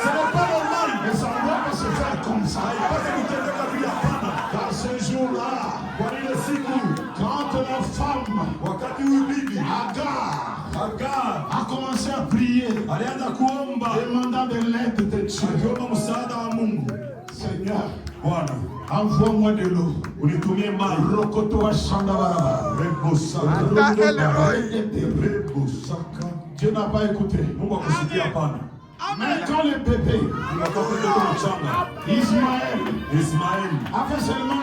Ce n'est pas normal. Mais ça ne doit pas se faire comme ça. Haipaswi kutendeka vile hapana. Car ce jour-là, Kwa ile siku quand la femme wakati huyu bibi Agar Hagar a commencé à prier, alianza kuomba demandant de l'aide de Dieu. akiomba msaada wa Mungu. Seigneur, Bwana, envoie-moi de l'eau. unitumie maji. Rokoto wa Shandabaraba. Rebo saka. Rebo saka. Dieu n'a pas écouté. Mungu akusikia hapana. Mais quand le bébé, Unataka mtoto mchanga Ismaël, Ismaeli a fait seulement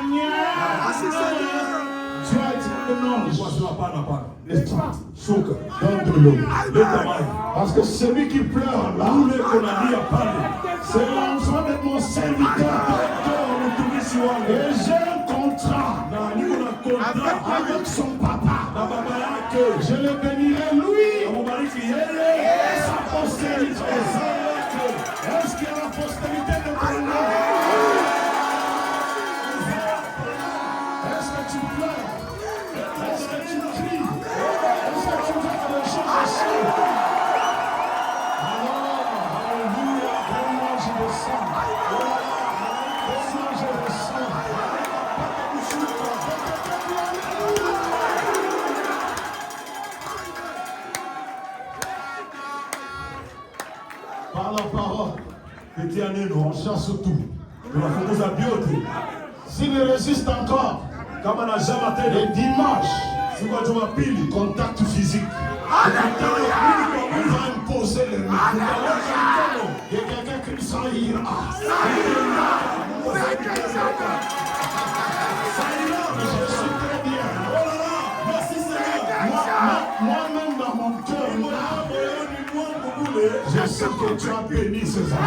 Dieu a dit non. wasema hapana hapana. Descends, Shuka. donne de l'eau. Leta maji. Parce que celui qui pleure là, Ule kunalia pale. c'est l'enfant de mon serviteur. Toa mtumishi wangu. Et j'ai un contrat Na niko na kontra avec son papa. na baba yake. Je le bénirai lui Amubariki yeye. et sa postérité. Est-ce qu'il y a la postérité de ton nom? Est-ce que tu pleures? Est-ce que tu cries? Est-ce que tu fais des choses ainsi? Alors, alléluia, comment je le sens? Comment je le sens? Par la parole, Kupitia on neno chasse tout. tunafukuza vyote. S'il résiste encore, Kama na jama tena le dimanche, siku ya Jumapili contact physique. On va imposer le micro. Et quelqu'un qui s'en ira. Je suis très bien. Moi-même dans mon cœur, je sais que tu as béni ces enfants.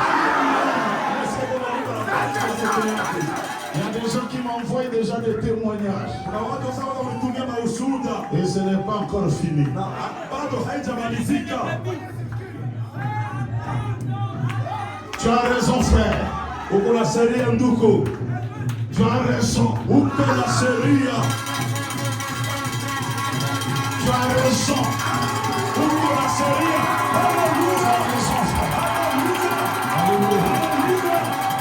Il y a des gens qui m'envoient déjà des témoignages. Kuna watu sasa wanatumia maushuhuda Et ce n'est pas encore fini. na bado haijamalizika. Tu as raison, frère. Uko na sheria ndugu, Tu as raison. uko na sheria, Tu as raison. uko na sheria. Tu as raison, frère. Alléluia.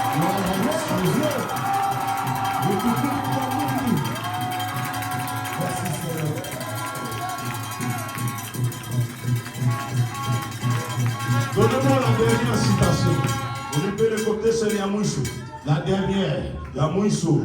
Donnez-moi la dernière citation. Unipele quotation ya mwisho, La dernière. ya mwisho.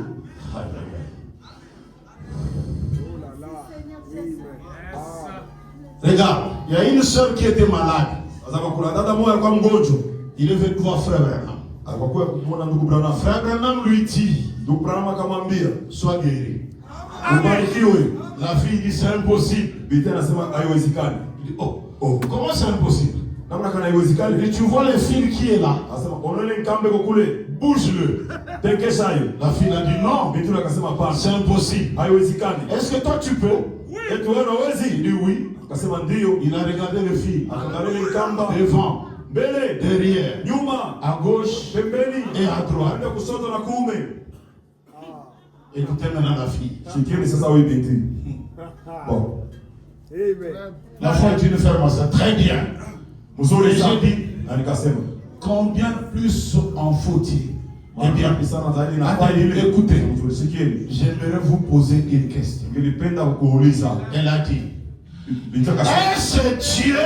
Regarde, il y a une soeur qui était malade. Sasa kuna dada moja alikuwa mgonjwa, Il est venu voir frère Branham. alikuwa kumwona ndugu Branham. Frère Branham lui dit, Ndugu Branham akamwambia sois guéri. ubarikiwe. La fille dit, c'est impossible. Binti anasema haiwezekani. Il dit, oh, comment c'est impossible? Namna kana haiwezekani? Il dit, tu vois le fil qui est là? Anasema unaona ile kambe kule, Bouge-le. tekesha hiyo. La fille a dit, non, Binti akasema hapana, c'est impossible. haiwezekani. Est-ce que toi tu peux? Eti wewe unawezi? Il dit oui. Akasema ndio. Il a regardé le fil. Akaangalia ile kamba Devant, mbele, derrière, nyuma, à gauche pembeni et à droite. anaenda kushoto na kuume. Écoutez maintenant la fille. Shikieni sasa huyu binti. Bon. La foi est une ferme. Très bien. Mzuri Et sana. j'ai dit, Na nikasema, combien plus en faut-il? Eh bien, Ngapi sana zaidi na fai ile. écoutez, Mzuri, sikieni. j'aimerais vous poser une question. Nilipenda kukuuliza. Elle a dit, Binti akasema, est-ce Dieu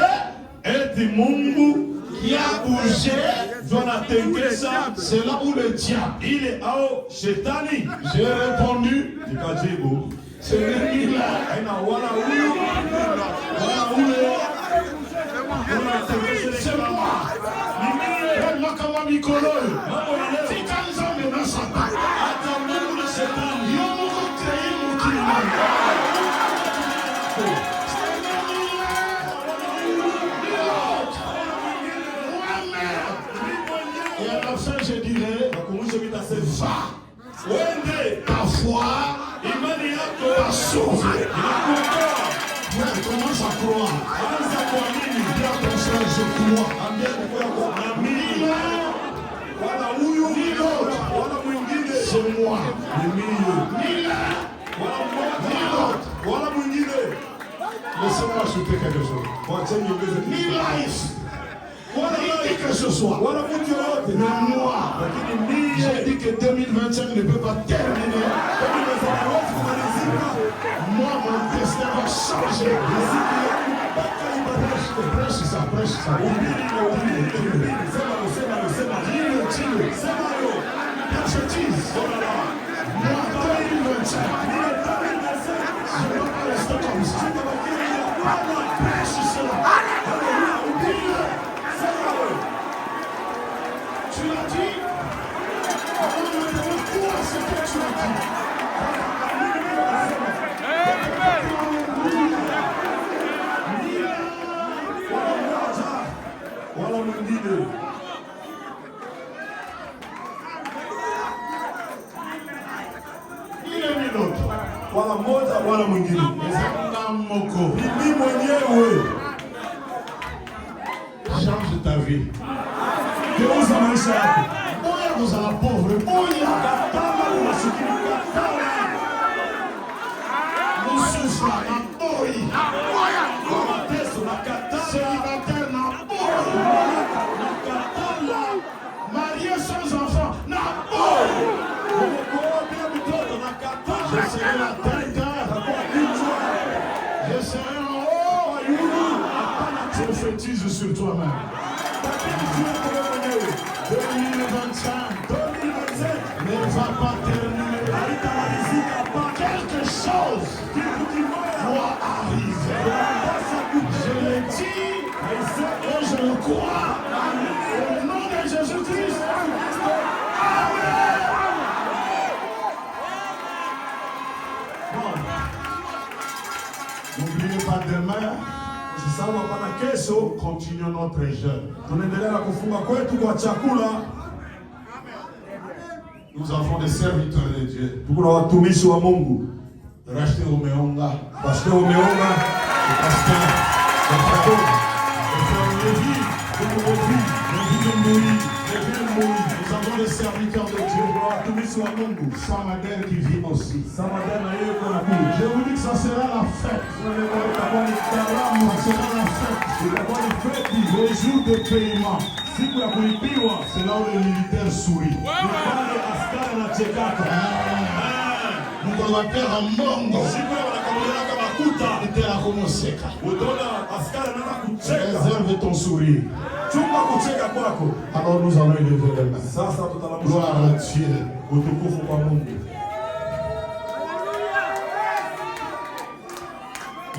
eti Mungu qui a bougé? ndio anatengeza C'est là où le diable. ile au shetani? J'ai répondu, Nikajibu, c'est lui là. haina wala huyu wala ule. C'est moi. Ni mie. Elle m'a comme un micro. Mambo ya leo. Fika nzambe na satan. Hata Mungu na shetani. Yo moko créé mokili. Et à la fin, je dirais, Nakumbusha vitasema, va, wende ta foi imani yako t'a sauvé. inakuokoa. Frère, commence à croire. Anza kuamini. Dis à ton frère, je crois. Ambia ndugu yako, naamini. moi. Ni l'un, ni l'autre. Wala mwingine. Laissez-moi ajouter quelque chose. Wacha niongeze Ni kitu. life. Ni qui que ce soit. Wala mtu yoyote. Mais moi, j'ai dit que 2025 ne peut pas terminer. Moi, mon destin va changer. Prêche ça, prêche ça. Dis-le. Prophétise. Moi, 2025. Je ne vais pas rester comme ça. Prêche cela. Dis-le. Tu l'as dit? Alors maintenant, quoi ce que tu as dit? Wala mwingine. Ni l'autre. Wala mmoja wala mwingine. Ezanga moko. Mimi mwenyewe. Change ta vie. Geuza maisha yako. Boya kuzala pauvre. Boya. Kama unashikika sana. Mususa na boy. Kwa mateso na katana. Célibataire na boy. Marié sans enfant na boy. Umekoa bila mtoto na katana. Je serai la tête. Kwa kichwa. Je serai en haut. Prophétise sur toi-même. 2025 ne va pas terminer. Quelque chose doit arriver. Je le dis et je le crois. Au nom de Jésus-Christ. Amen. N'oubliez pas demain. Usisahau hapana kesho. Continuons notre jeûne. Tunaendelea na kufunga kwetu kwa chakula. Nous avons des serviteurs de Dieu. Tuko na watumishi wa Mungu. Racheter au Meonga. Pastor Umeonga, Pasteur. Pastor Lévi. Nous avons des serviteurs de Dieu. watumishi wa Mungu. Samader qui vit aussi. Samadana yeye kwa nabii. Je vous dis que ça sera la fête. Itakuwa ni karamu, Ça sera la fête. itakuwa ni feti. Le jour de paiement. Siku ya kulipiwa. C'est là où le militaire sourit. Ni pale askari anachekaka. Nous allons faire un monde. Siku ya wanakabiliana makuta. Militaire a commencé. Utaona askari anaanza kucheka. Réserve ton sourire. Chunga kucheka kwako. Alors nous allons élever les mains. Sasa Gloire tutalamusha à Dieu. utukufu kwa Mungu.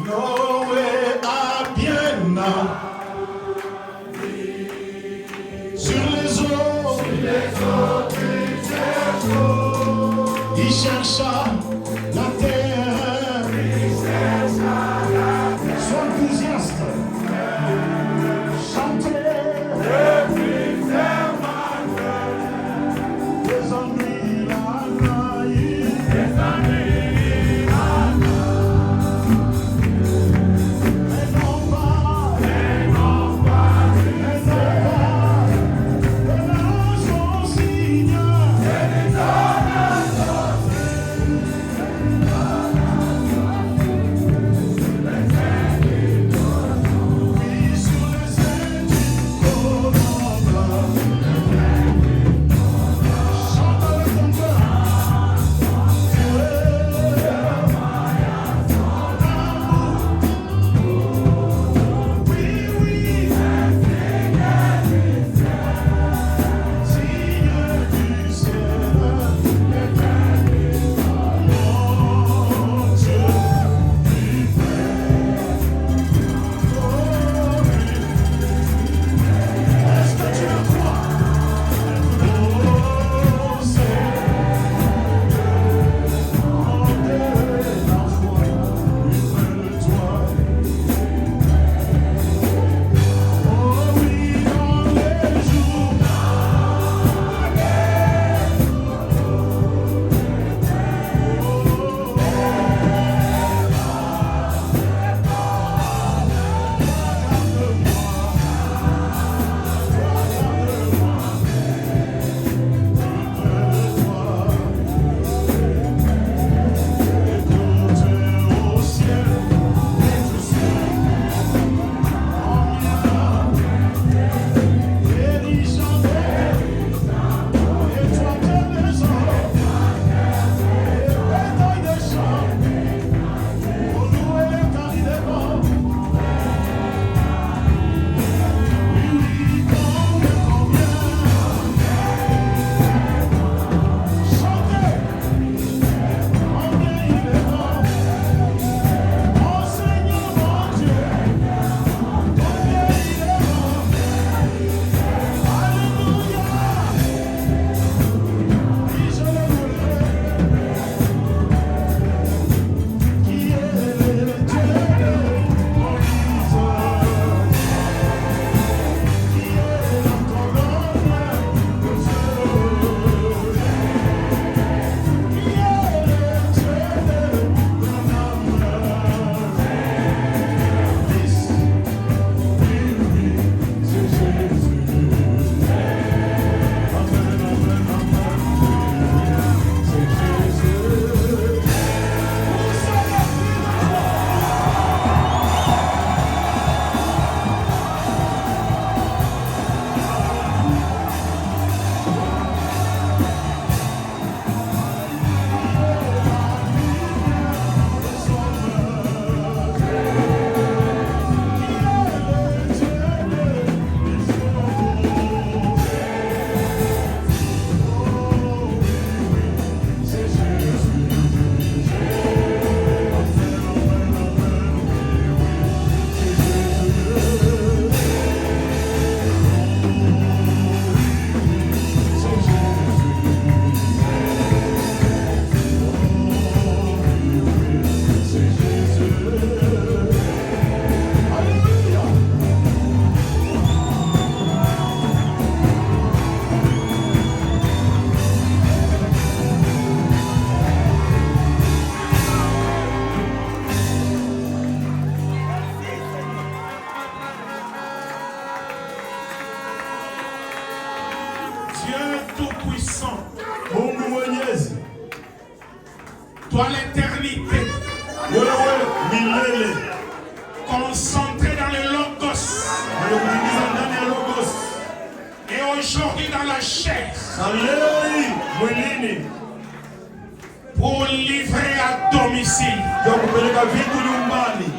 Noé a bien sur les eaux. Il chercha la terre. Sois enthousiaste. Chantez. Les ennuis la nuit. Dieu tout-puissant, Mungu mwenyezi, toi l'éternité, wewe milele, concentré dans le Logos, umekuingiza ndani ya Logos, et aujourd'hui dans la chair, na leo hii mwilini, pour livrer à domicile. ya kupeleka vitu nyumbani.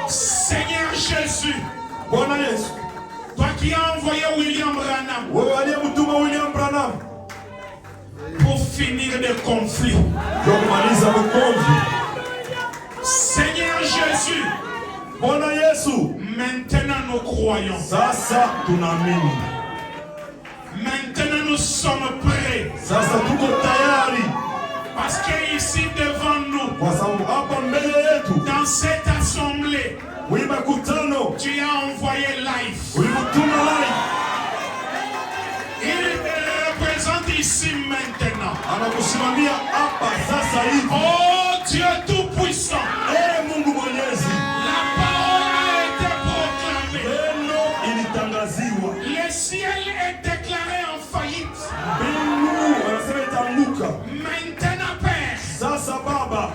Seigneur Jésus, Bwana Yesu, toi qui as envoyé William Branham wewe aliyemtuma William Branham pour finir des conflits. ya kumaliza ugomvi. Seigneur Jésus, Bwana Yesu, maintenant nous croyons. sasa tunaamini, Maintenant nous sommes prêts. sasa tuko tayari, Parce que ici devant nous, kwa sababu hapa mbele yetu dans cette assemblée, hii makutano tu as envoyé life. ulimtuma live, Il te représente ici maintenant. anakusimamia hapa sasa hivi. Oh Dieu tout-puissant, Mungu mwenyezi, la parole a été proclamée. neno ilitangaziwa, Le ciel est déclaré en faillite. mbingu wanasema itaanguka. Maintenant, Père, Sasa Baba,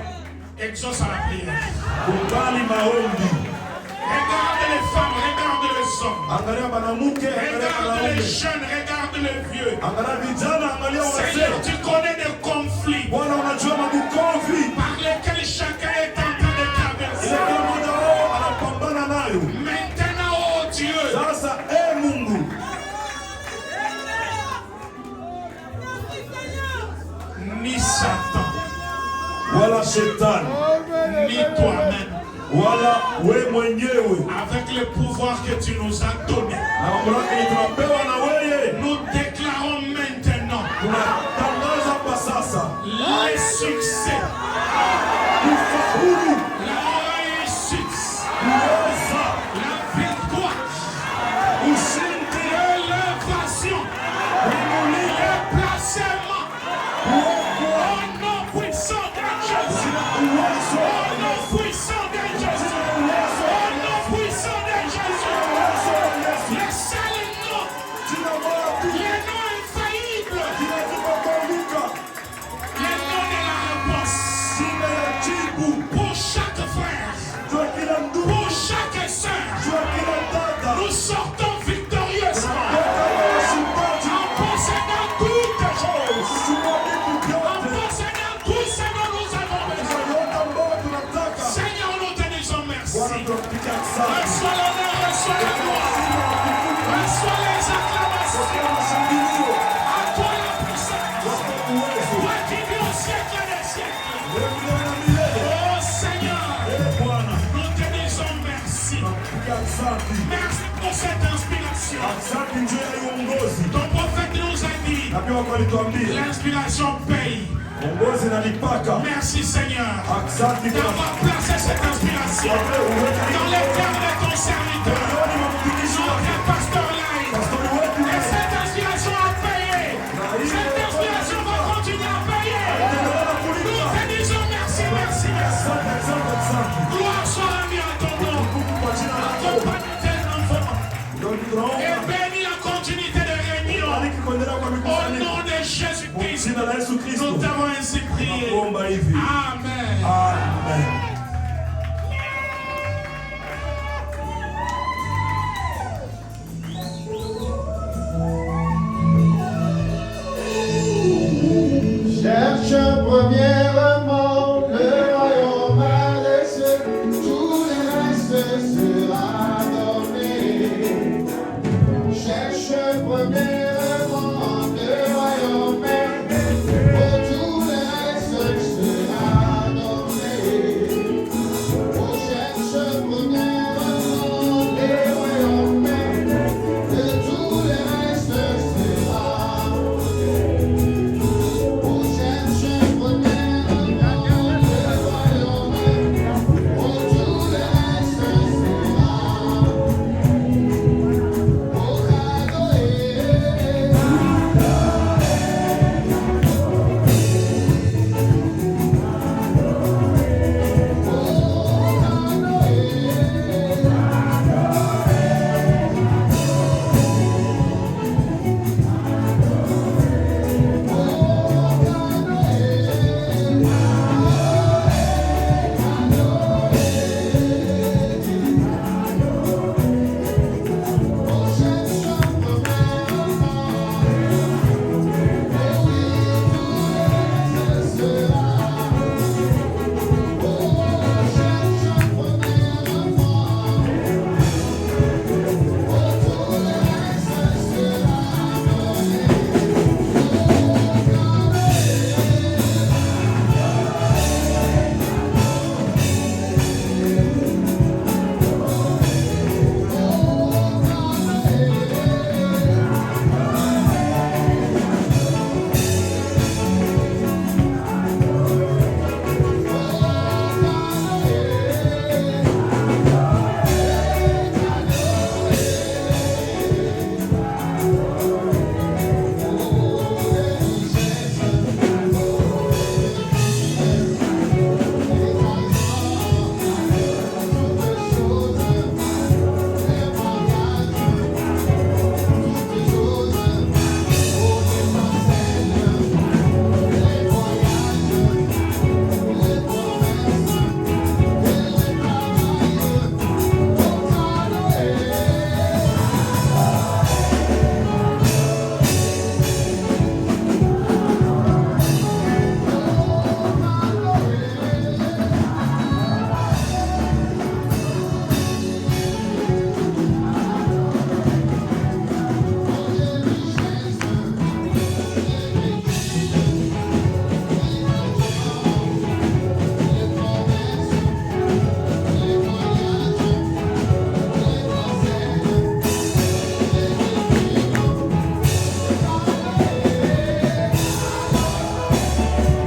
exauce à la prière. kubali maombi, Regarde les femmes, regarde les hommes. angalia mwanamke, angalia Regarde les mwanaume, jeunes, regarde les vieux. angalia vijana, angalia Seigneur, wazee. tu connais des conflits Bwana, unajua mabukovi par lesquels chacun est en train de ile traverser. kila mmoja wao anapambana nayo. Maintenant, oh Dieu, Sasa Mungu, ni Satan, wala shetani, ni toi-même, wala we mwenyewe avec le pouvoir que tu nous as donné, na mamlaka yenye tunapewa na wewe, nous déclarons maintenant tunatangaza hapa sasa le succès, kufaulu, la réussite, kuweza, la victoire, ushindi, l'élévation, le placement. kuokoa, Au nom puissant de Jésus. sina uwezo, Au nom puissant de Jésus. Au nom puissant de Jésus. uwezo wa Yesu, Le seul nom, jina moja tu, le nom infaillible, jina lililoanguka, le nom de la réponse. jina ya jibu, Pour chaque frère, jua kila ndugu, pour chaque sœur, jua kila dada, nous sortons victorieusement toka washindaji, en possédant toutes choses, kuchukua vitu en vyote, possédant tout ce dont nous avons besoin. yote ambayo tunataka. Seigneur, nous te disons merci. Bwana, tunakupigia asante. Reçois l'honneur, reçois la gloire, reçois les acclamations. À toi la puissance, toi qui vis au siècle des siècles. Oh Seigneur, nous te disons merci. Merci pour cette inspiration. Ton prophète nous a dit, l'inspiration paye. Merci Seigneur d'avoir placé cette inspiration dans les cœurs de ton serviteur, notre pasteur Live. Et cette inspiration a payé. Cette inspiration va continuer à payer. Nous te disons merci, merci, merci. Gloire soit rendue à ton nom. Accompagne